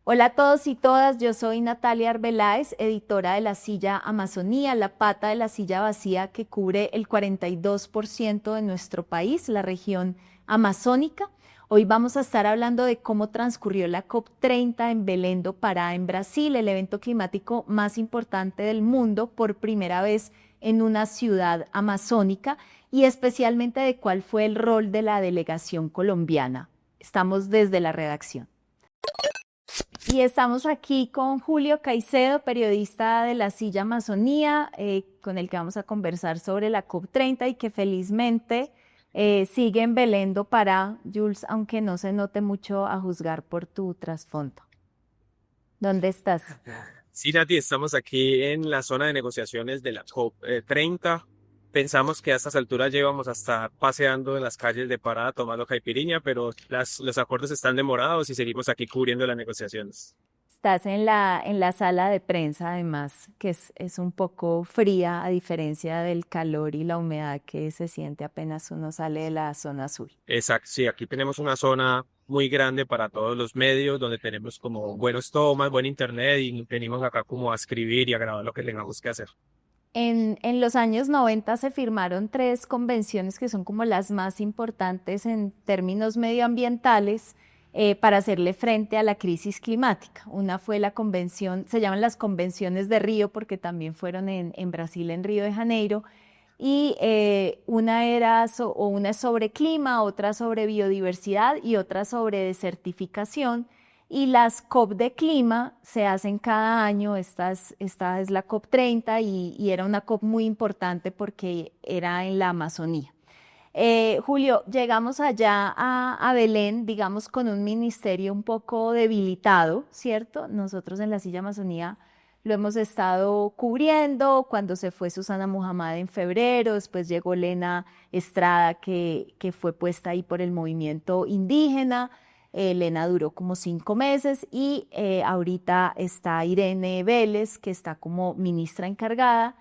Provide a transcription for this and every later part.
Hola a todos y todas, yo soy Natalia Arbeláez, editora de La Silla Amazonía, la pata de la silla vacía que cubre el 42% de nuestro país, la región amazónica. Hoy vamos a estar hablando de cómo transcurrió la COP30 en Belém do Pará, en Brasil, el evento climático más importante del mundo, por primera vez en una ciudad amazónica, y especialmente de cuál fue el rol de la delegación colombiana. Estamos desde la redacción. Y estamos aquí con Julio Caicedo, periodista de La Silla Amazonía, con el que vamos a conversar sobre la COP30 y que felizmente sigue en Belém do Pará, Jules, aunque no se note mucho a juzgar por tu trasfondo. ¿Dónde estás? Sí, Nati, estamos aquí en la zona de negociaciones de la COP30. Pensamos que a estas alturas ya íbamos a estar paseando en las calles de Pará tomando caipirinha, pero los acuerdos están demorados y seguimos aquí cubriendo las negociaciones. Estás en la sala de prensa, además, que es un poco fría a diferencia del calor y la humedad que se siente apenas uno sale de la zona azul. Exacto, sí, aquí tenemos una zona muy grande para todos los medios, donde tenemos como buenos tomas, buen internet y venimos acá como a escribir y a grabar lo que tengamos que hacer. En los años 90 se firmaron tres convenciones que son como las más importantes en términos medioambientales para hacerle frente a la crisis climática. Una fue la convención, se llaman las convenciones de Río porque también fueron en Brasil, en Río de Janeiro, y una es sobre clima, otra sobre biodiversidad y otra sobre desertificación. Y las COP de clima se hacen cada año, esta es la COP30 y era una COP muy importante porque era en la Amazonía. Julio, llegamos allá a Belén, digamos, con un ministerio un poco debilitado, ¿cierto? Nosotros en la Silla Amazonía lo hemos estado cubriendo. Cuando se fue Susana Muhammad en febrero, después llegó Lena Estrada, que fue puesta ahí por el movimiento indígena. Lena duró como 5 meses y ahorita está Irene Vélez, que está como ministra encargada,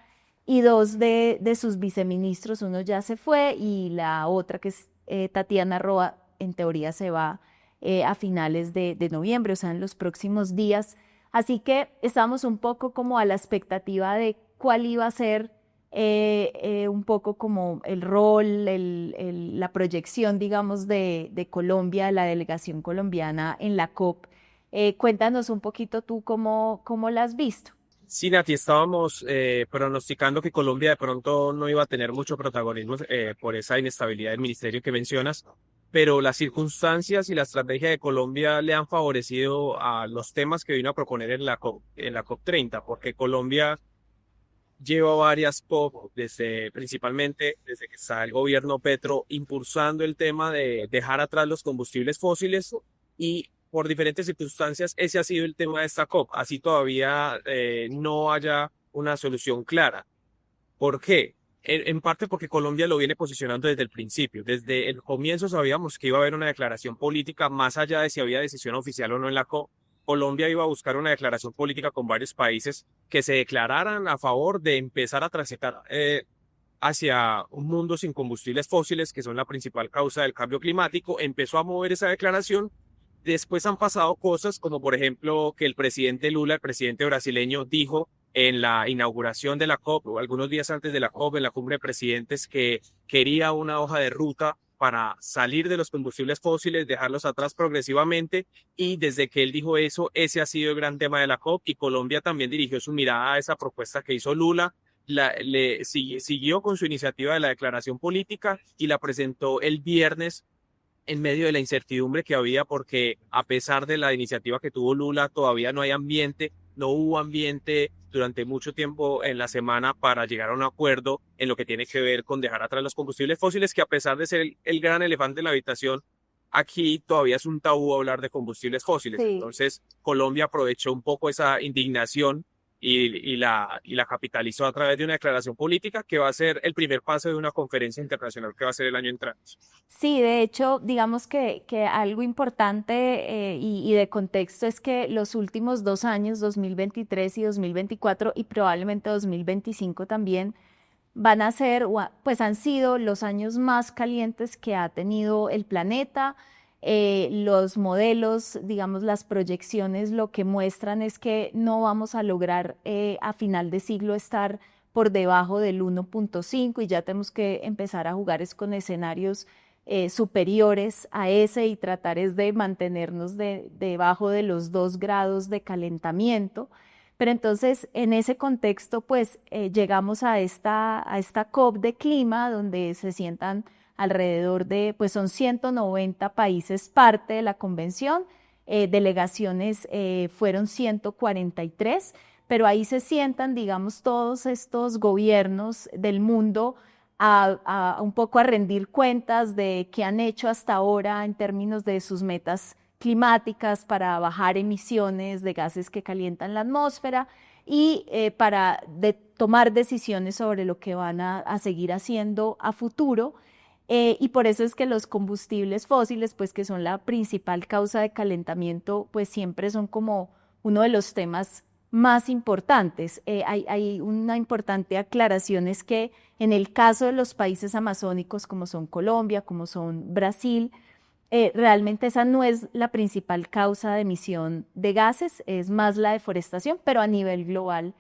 y dos de sus viceministros, uno ya se fue y la otra, que es Tatiana Roa, en teoría se va a finales de noviembre, o sea, en los próximos días. Así que estamos un poco como a la expectativa de cuál iba a ser un poco como el rol, la proyección, digamos, de Colombia, la delegación colombiana en la COP. Cuéntanos un poquito tú cómo la has visto. Sí, Nati, estábamos pronosticando que Colombia de pronto no iba a tener mucho protagonismo por esa inestabilidad del ministerio que mencionas, pero las circunstancias y la estrategia de Colombia le han favorecido a los temas que vino a proponer en la COP30, porque Colombia lleva varias COP, principalmente desde que está el gobierno Petro, impulsando el tema de dejar atrás los combustibles fósiles y por diferentes circunstancias ese ha sido el tema de esta COP. Así todavía no haya una solución clara. ¿Por qué? En parte porque Colombia lo viene posicionando desde el principio. Desde el comienzo sabíamos que iba a haber una declaración política, más allá de si había decisión oficial o no en la COP. Colombia iba a buscar una declaración política con varios países que se declararan a favor de empezar a transitar hacia un mundo sin combustibles fósiles, que son la principal causa del cambio climático. Empezó a mover esa declaración. Después han pasado cosas como, por ejemplo, que el presidente Lula, el presidente brasileño, dijo en la inauguración de la COP, o algunos días antes de la COP, en la cumbre de presidentes, que quería una hoja de ruta para salir de los combustibles fósiles, dejarlos atrás progresivamente, y desde que él dijo eso, ese ha sido el gran tema de la COP, y Colombia también dirigió su mirada a esa propuesta que hizo Lula, siguió con su iniciativa de la declaración política y la presentó el viernes en medio de la incertidumbre que había, porque a pesar de la iniciativa que tuvo Lula, todavía no hay ambiente, no hubo ambiente durante mucho tiempo en la semana para llegar a un acuerdo en lo que tiene que ver con dejar atrás los combustibles fósiles, que a pesar de ser el gran elefante en la habitación, aquí todavía es un tabú hablar de combustibles fósiles. Sí. Entonces, Colombia aprovechó un poco esa indignación y la capitalizó a través de una declaración política que va a ser el primer paso de una conferencia internacional que va a ser el año entrante. Sí, de hecho, digamos que algo importante y de contexto es que los últimos 2 años, 2023 y 2024 y probablemente 2025 también, van a ser, pues han sido los años más calientes que ha tenido el planeta. Los modelos, digamos, las proyecciones, lo que muestran es que no vamos a lograr a final de siglo estar por debajo del 1.5 y ya tenemos que empezar a jugar es con escenarios superiores a ese y tratar es de mantenernos debajo de los 2 grados de calentamiento. Pero entonces, en ese contexto, pues llegamos a esta COP de clima, donde se sientan alrededor de, pues son 190 países parte de la convención, delegaciones fueron 143, pero ahí se sientan, digamos, todos estos gobiernos del mundo un poco a rendir cuentas de qué han hecho hasta ahora en términos de sus metas climáticas para bajar emisiones de gases que calientan la atmósfera y para tomar decisiones sobre lo que van a seguir haciendo a futuro. Y por eso es que los combustibles fósiles, pues que son la principal causa de calentamiento, pues siempre son como uno de los temas más importantes. Hay una importante aclaración, es que en el caso de los países amazónicos, como son Colombia, como son Brasil, realmente esa no es la principal causa de emisión de gases, es más la deforestación, pero a nivel global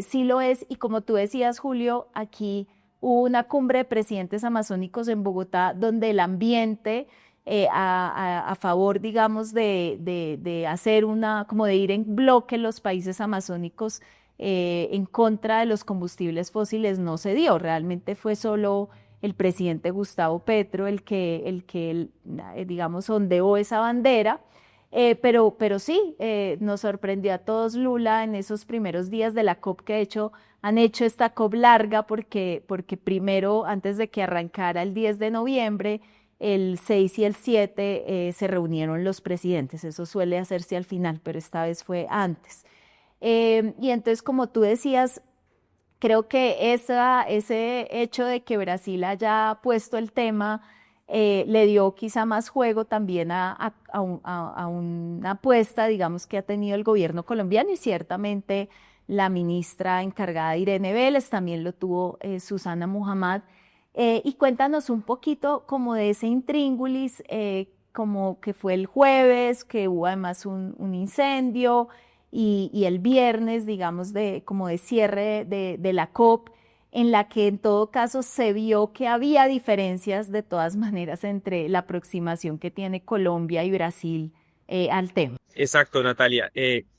sí lo es. Y como tú decías, Julio, aquí hubo una cumbre de presidentes amazónicos en Bogotá donde el ambiente a favor, digamos, de hacer como de ir en bloque los países amazónicos en contra de los combustibles fósiles no se dio. Realmente fue solo el presidente Gustavo Petro digamos, ondeó esa bandera. Pero sí, nos sorprendió a todos Lula en esos primeros días de la COP, que de hecho han hecho esta COP larga porque primero, antes de que arrancara el 10 de noviembre, el 6 y el 7 se reunieron los presidentes. Eso suele hacerse al final, pero esta vez fue antes. Y entonces, como tú decías, creo que ese hecho de que Brasil haya puesto el tema le dio quizá más juego también a una apuesta, digamos, que ha tenido el gobierno colombiano, y ciertamente la ministra encargada Irene Vélez, también lo tuvo Susana Muhammad. Y cuéntanos un poquito como de ese intríngulis, como que fue el jueves, que hubo además un incendio, y el viernes, digamos, como de cierre de la COP, en la que en todo caso se vio que había diferencias de todas maneras entre la aproximación que tiene Colombia y Brasil al tema. Exacto, Natalia.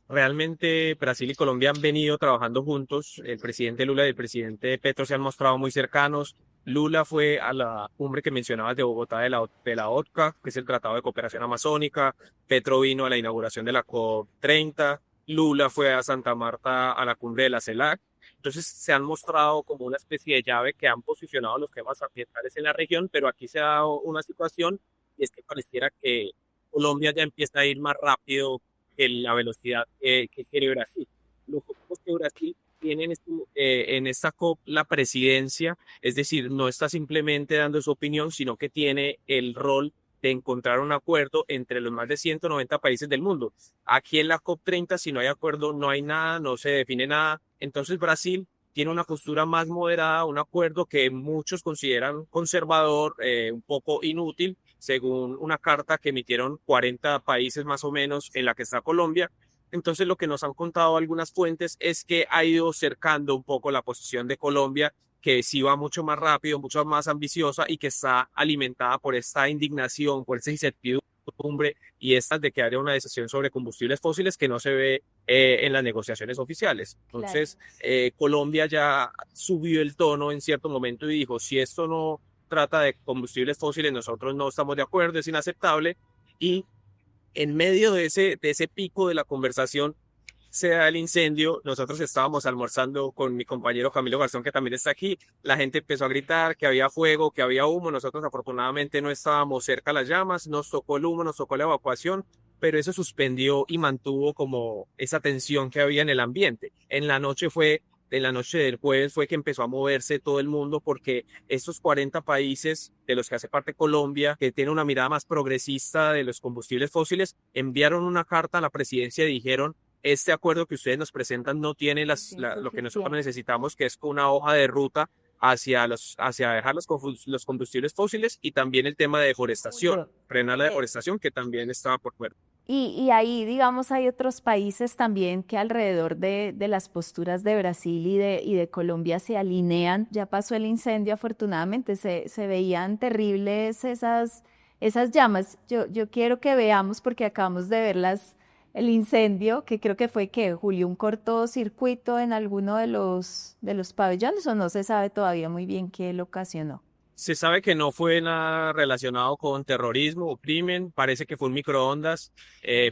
Realmente Brasil y Colombia han venido trabajando juntos. El presidente Lula y el presidente Petro se han mostrado muy cercanos. Lula fue a la cumbre que mencionabas de Bogotá de la OTCA, que es el Tratado de Cooperación Amazónica. Petro vino a la inauguración de la COP30. Lula fue a Santa Marta a la cumbre de la CELAC. Entonces se han mostrado como una especie de llave que han posicionado los temas ambientales en la región, pero aquí se ha dado una situación y es que pareciera que Colombia ya empieza a ir más rápido que la velocidad que quiere Brasil. Los ojos que Brasil tiene en esta COP la presidencia, es decir, no está simplemente dando su opinión, sino que tiene el rol de encontrar un acuerdo entre los más de 190 países del mundo. Aquí en la COP30, si no hay acuerdo, no hay nada, no se define nada. Entonces Brasil tiene una postura más moderada, un acuerdo que muchos consideran conservador, un poco inútil, según una carta que emitieron 40 países más o menos en la que está Colombia. Entonces lo que nos han contado algunas fuentes es que ha ido cercando un poco la posición de Colombia, que sí va mucho más rápido, mucho más ambiciosa y que está alimentada por esta indignación, por esta incertidumbre y esta de que haya una decisión sobre combustibles fósiles que no se ve en las negociaciones oficiales. Entonces, Colombia ya subió el tono en cierto momento y dijo, si esto no trata de combustibles fósiles, nosotros no estamos de acuerdo, es inaceptable. Y en medio de ese pico de la conversación se da el incendio. Nosotros estábamos almorzando con mi compañero Camilo Garzón, que también está aquí. La gente empezó a gritar que había fuego, que había humo. Nosotros afortunadamente no estábamos cerca a las llamas, nos tocó el humo, nos tocó la evacuación, pero eso suspendió y mantuvo como esa tensión que había en el ambiente. En la noche del jueves fue que empezó a moverse todo el mundo, porque estos 40 países de los que hace parte Colombia, que tiene una mirada más progresista de los combustibles fósiles, enviaron una carta a la presidencia y dijeron: este acuerdo que ustedes nos presentan no tiene lo que nosotros necesitamos, que es una hoja de ruta hacia dejar los combustibles fósiles y también el tema de deforestación, Julio, frenar la eh, deforestación que también estaba por fuera. y ahí, digamos, hay otros países también que alrededor de las posturas de Brasil y de Colombia se alinean. Ya pasó el incendio, afortunadamente, se veían terribles esas llamas. Yo quiero que veamos, porque acabamos de ver el incendio, que creo que fue que, Julio, un cortocircuito en alguno de los pabellones, o no se sabe todavía muy bien qué lo ocasionó. Se sabe que no fue nada relacionado con terrorismo o crimen, parece que fue un microondas,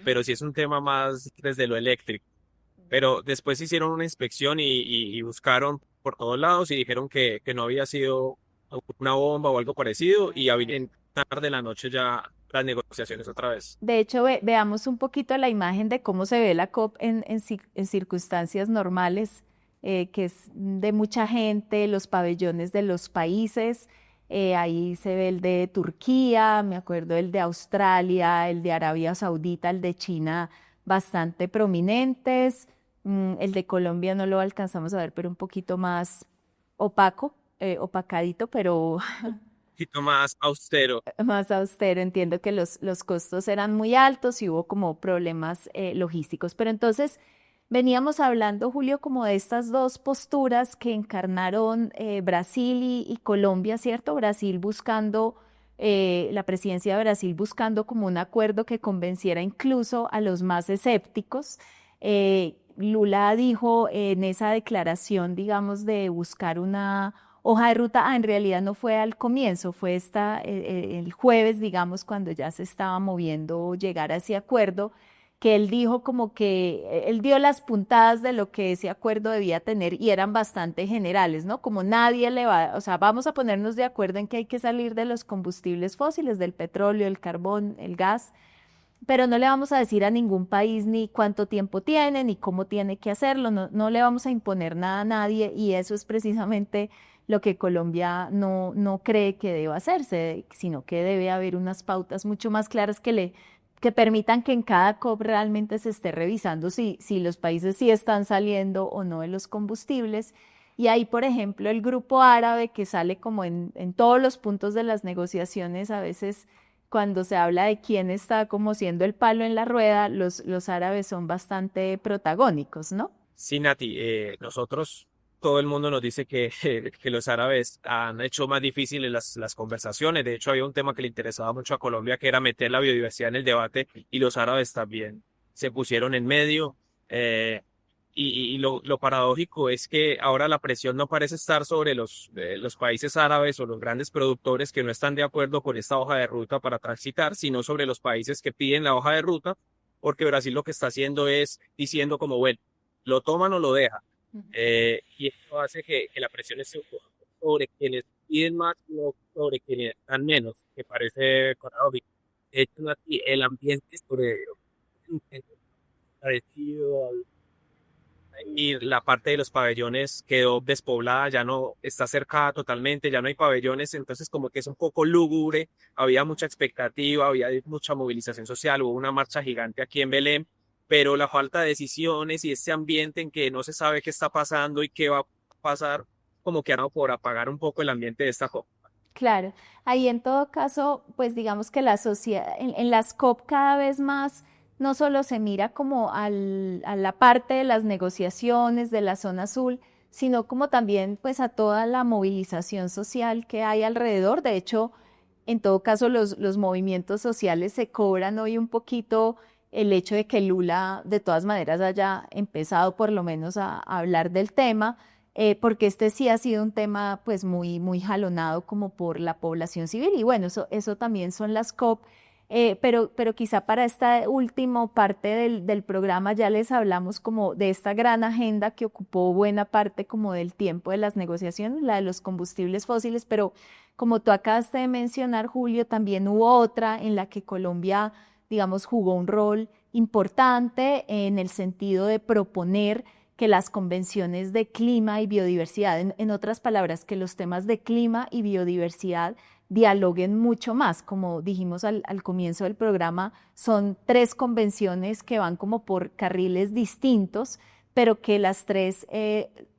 pero sí es un tema más desde lo eléctrico. Pero después hicieron una inspección y buscaron por todos lados y dijeron que no había sido una bomba o algo parecido y en tarde de la noche ya las negociaciones otra vez. De hecho, veamos un poquito la imagen de cómo se ve la COP en circunstancias normales, que es de mucha gente, los pabellones de los países. Ahí se ve el de Turquía, me acuerdo el de Australia, el de Arabia Saudita, el de China, bastante prominentes. El de Colombia no lo alcanzamos a ver, pero un poquito más opaco, opacadito, pero Un poquito más austero. más austero. Entiendo que los costos eran muy altos y hubo como problemas logísticos. Pero entonces veníamos hablando, Julio, como de estas dos posturas que encarnaron Brasil y Colombia, ¿cierto? Brasil buscando, la presidencia de Brasil buscando como un acuerdo que convenciera incluso a los más escépticos. Lula dijo en esa declaración, digamos, de buscar una hoja de ruta. En realidad no fue al comienzo, fue el jueves, digamos, cuando ya se estaba moviendo llegar a ese acuerdo, que él dijo como que él dio las puntadas de lo que ese acuerdo debía tener y eran bastante generales, ¿no? Como nadie le va, o sea, vamos a ponernos de acuerdo en que hay que salir de los combustibles fósiles, del petróleo, el carbón, el gas, pero no le vamos a decir a ningún país ni cuánto tiempo tiene, ni cómo tiene que hacerlo, no le vamos a imponer nada a nadie, y eso es precisamente lo que Colombia no cree que deba hacerse, sino que debe haber unas pautas mucho más claras que permitan que en cada COP realmente se esté revisando si los países sí están saliendo o no de los combustibles. Y ahí, por ejemplo, el grupo árabe, que sale como en todos los puntos de las negociaciones, a veces cuando se habla de quién está como siendo el palo en la rueda, los árabes son bastante protagónicos, ¿no? Sí, Nati, nosotros, todo el mundo nos dice que, que los árabes han hecho más difíciles las conversaciones. De hecho, había un tema que le interesaba mucho a Colombia, que era meter la biodiversidad en el debate, y los árabes también se pusieron en medio. eh, y lo paradójico es que ahora la presión no parece estar sobre los países árabes o los grandes productores que no están de acuerdo con esta hoja de ruta para transitar, sino sobre los países que piden la hoja de ruta, porque Brasil lo que está haciendo es diciendo como, bueno, lo toman o lo dejan. Ujú. Y esto hace que la presión esté un poco sobre quienes piden más, no sobre quienes dan menos, que parece paradójico. De hecho, aquí el ambiente sobre parecido y la parte de los pabellones quedó despoblada, ya no está cercada totalmente, ya no hay pabellones, entonces como que es un poco lúgubre, había mucha expectativa, había mucha movilización social, hubo una marcha gigante aquí en Belén, pero la falta de decisiones y este ambiente en que no se sabe qué está pasando y qué va a pasar, como que han dado por apagar un poco el ambiente de esta COP. Claro, ahí en todo caso, pues digamos que la sociedad, en las COP cada vez más no solo se mira como a la parte de las negociaciones de la zona azul, sino como también pues a toda la movilización social que hay alrededor. De hecho, en todo caso, los movimientos sociales se cobran hoy un poquito el hecho de que Lula de todas maneras haya empezado por lo menos a hablar del tema, porque este sí ha sido un tema pues muy jalonado como por la población civil. Y bueno, eso también son las COP. Pero quizá para esta última parte del programa ya les hablamos como de esta gran agenda que ocupó buena parte como del tiempo de las negociaciones, la de los combustibles fósiles, pero como tú acabaste de mencionar, Julio, también hubo otra en la que Colombia, digamos, jugó un rol importante en el sentido de proponer que las convenciones de clima y biodiversidad, en otras palabras, que los temas de clima y biodiversidad dialoguen mucho más. Como dijimos al comienzo del programa, son tres convenciones que van como por carriles distintos, pero que las tres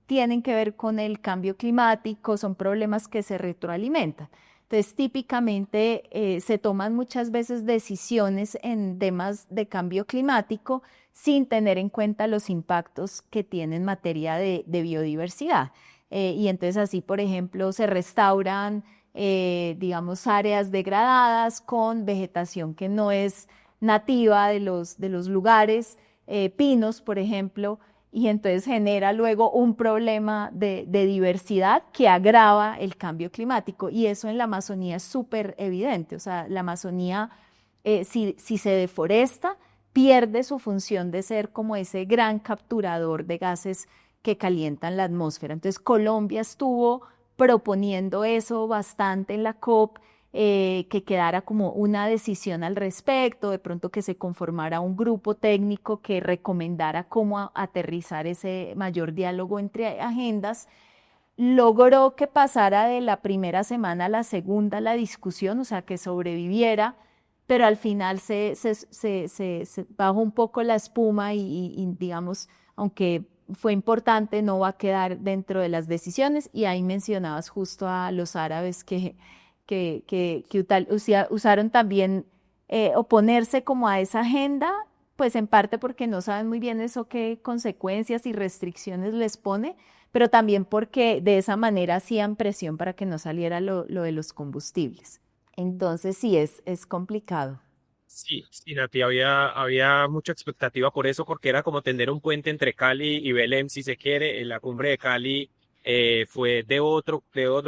tienen que ver con el cambio climático, son problemas que se retroalimentan. Entonces, típicamente se toman muchas veces decisiones en temas de cambio climático sin tener en cuenta los impactos que tiene en materia de biodiversidad. Y entonces así, por ejemplo, se restauran, digamos, áreas degradadas con vegetación que no es nativa de los lugares, pinos, por ejemplo, y entonces genera luego un problema de diversidad que agrava el cambio climático. Y eso en la Amazonía es súper evidente. O sea, la Amazonía, si se deforesta, pierde su función de ser como ese gran capturador de gases que calientan la atmósfera. Entonces, Colombia estuvo proponiendo eso bastante en la COP, que quedara como una decisión al respecto, de pronto que se conformara un grupo técnico que recomendara cómo aterrizar ese mayor diálogo entre agendas. Logró que pasara de la primera semana a la segunda la discusión, o sea, que sobreviviera, pero al final se bajó un poco la espuma y, digamos, aunque fue importante, no va a quedar dentro de las decisiones. Y ahí mencionabas justo a los árabes que usaron también oponerse como a esa agenda, pues en parte porque no saben muy bien eso qué consecuencias y restricciones les pone, pero también porque de esa manera hacían presión para que no saliera lo de los combustibles. Entonces sí, es complicado. Sí, sí, Nati, había mucha expectativa por eso, porque era como tender un puente entre Cali y Belém, si se quiere. En la cumbre de Cali fue de otro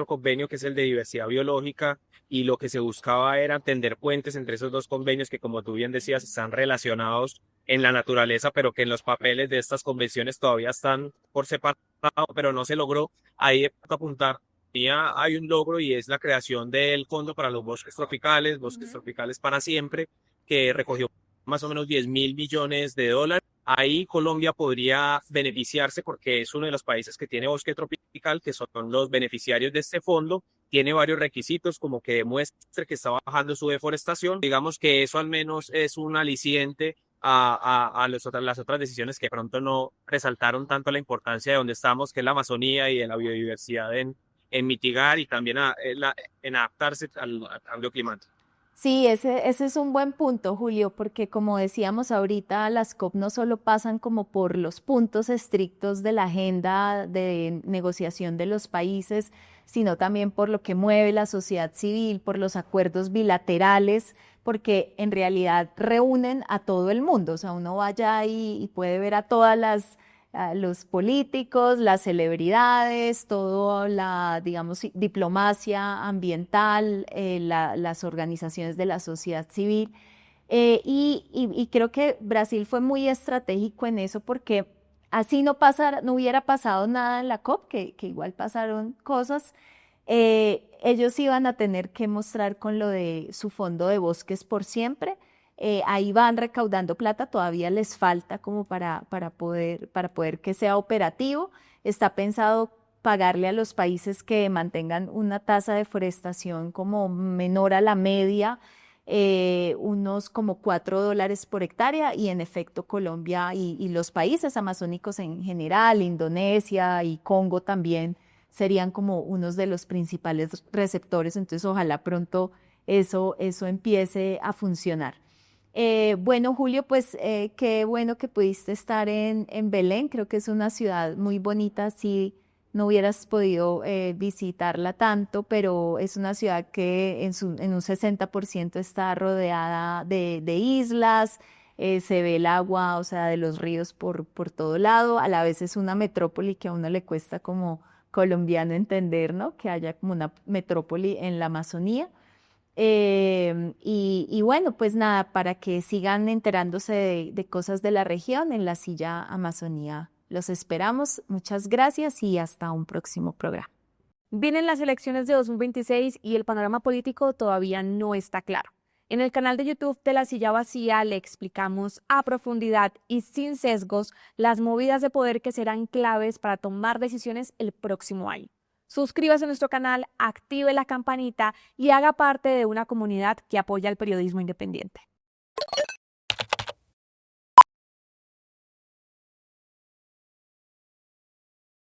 convenio que es el de diversidad biológica, y lo que se buscaba era tender puentes entre esos dos convenios que, como tú bien decías, están relacionados en la naturaleza, pero que en los papeles de estas convenciones todavía están por separado, pero no se logró. Ahí de pronto apuntar. Hay un logro, y es la creación del Fondo para los Bosques Tropicales para Siempre, que recogió más o menos 10.000 millones de dólares. Ahí Colombia podría beneficiarse porque es uno de los países que tiene bosque tropical, que son los beneficiarios de este fondo. Tiene varios requisitos, como que demuestre que está bajando su deforestación. Digamos que eso al menos es un aliciente a las otras decisiones que pronto no resaltaron tanto la importancia de donde estamos, que es la Amazonía, y de la biodiversidad en mitigar, y también en adaptarse al cambio climático. Sí, ese es un buen punto, Julio, porque como decíamos ahorita, las COP no solo pasan como por los puntos estrictos de la agenda de negociación de los países, sino también por lo que mueve la sociedad civil, por los acuerdos bilaterales, porque en realidad reúnen a todo el mundo. O sea, uno vaya ahí y puede ver a todas a los políticos, las celebridades, toda la, digamos, diplomacia ambiental, las organizaciones de la sociedad civil. Y creo que Brasil fue muy estratégico en eso porque así no hubiera pasado nada en la COP, que igual pasaron cosas. Ellos iban a tener que mostrar con lo de su fondo de bosques por siempre. Ahí van recaudando plata, todavía les falta como para poder que sea operativo. Está pensado pagarle a los países que mantengan una tasa de deforestación como menor a la media, unos como $4 por hectárea. Y en efecto Colombia y los países amazónicos en general, Indonesia y Congo también, serían como unos de los principales receptores. Entonces ojalá pronto eso empiece a funcionar. Bueno, Julio, pues qué bueno que pudiste estar en Belén. Creo que es una ciudad muy bonita. Si no hubieras podido visitarla tanto, pero es una ciudad que en un 60% está rodeada de islas. Se ve el agua, o sea, de los ríos por todo lado. A la vez es una metrópoli que a uno le cuesta como colombiano entender, ¿no? Que haya como una metrópoli en la Amazonía. Y bueno, pues nada, para que sigan enterándose de cosas de la región en la Silla Amazonía. Los esperamos. Muchas gracias y hasta un próximo programa. Vienen las elecciones de 2026 y el panorama político todavía no está claro. En el canal de YouTube de La Silla Vacía le explicamos a profundidad y sin sesgos las movidas de poder que serán claves para tomar decisiones el próximo año. Suscríbase a nuestro canal, active la campanita y haga parte de una comunidad que apoya el periodismo independiente.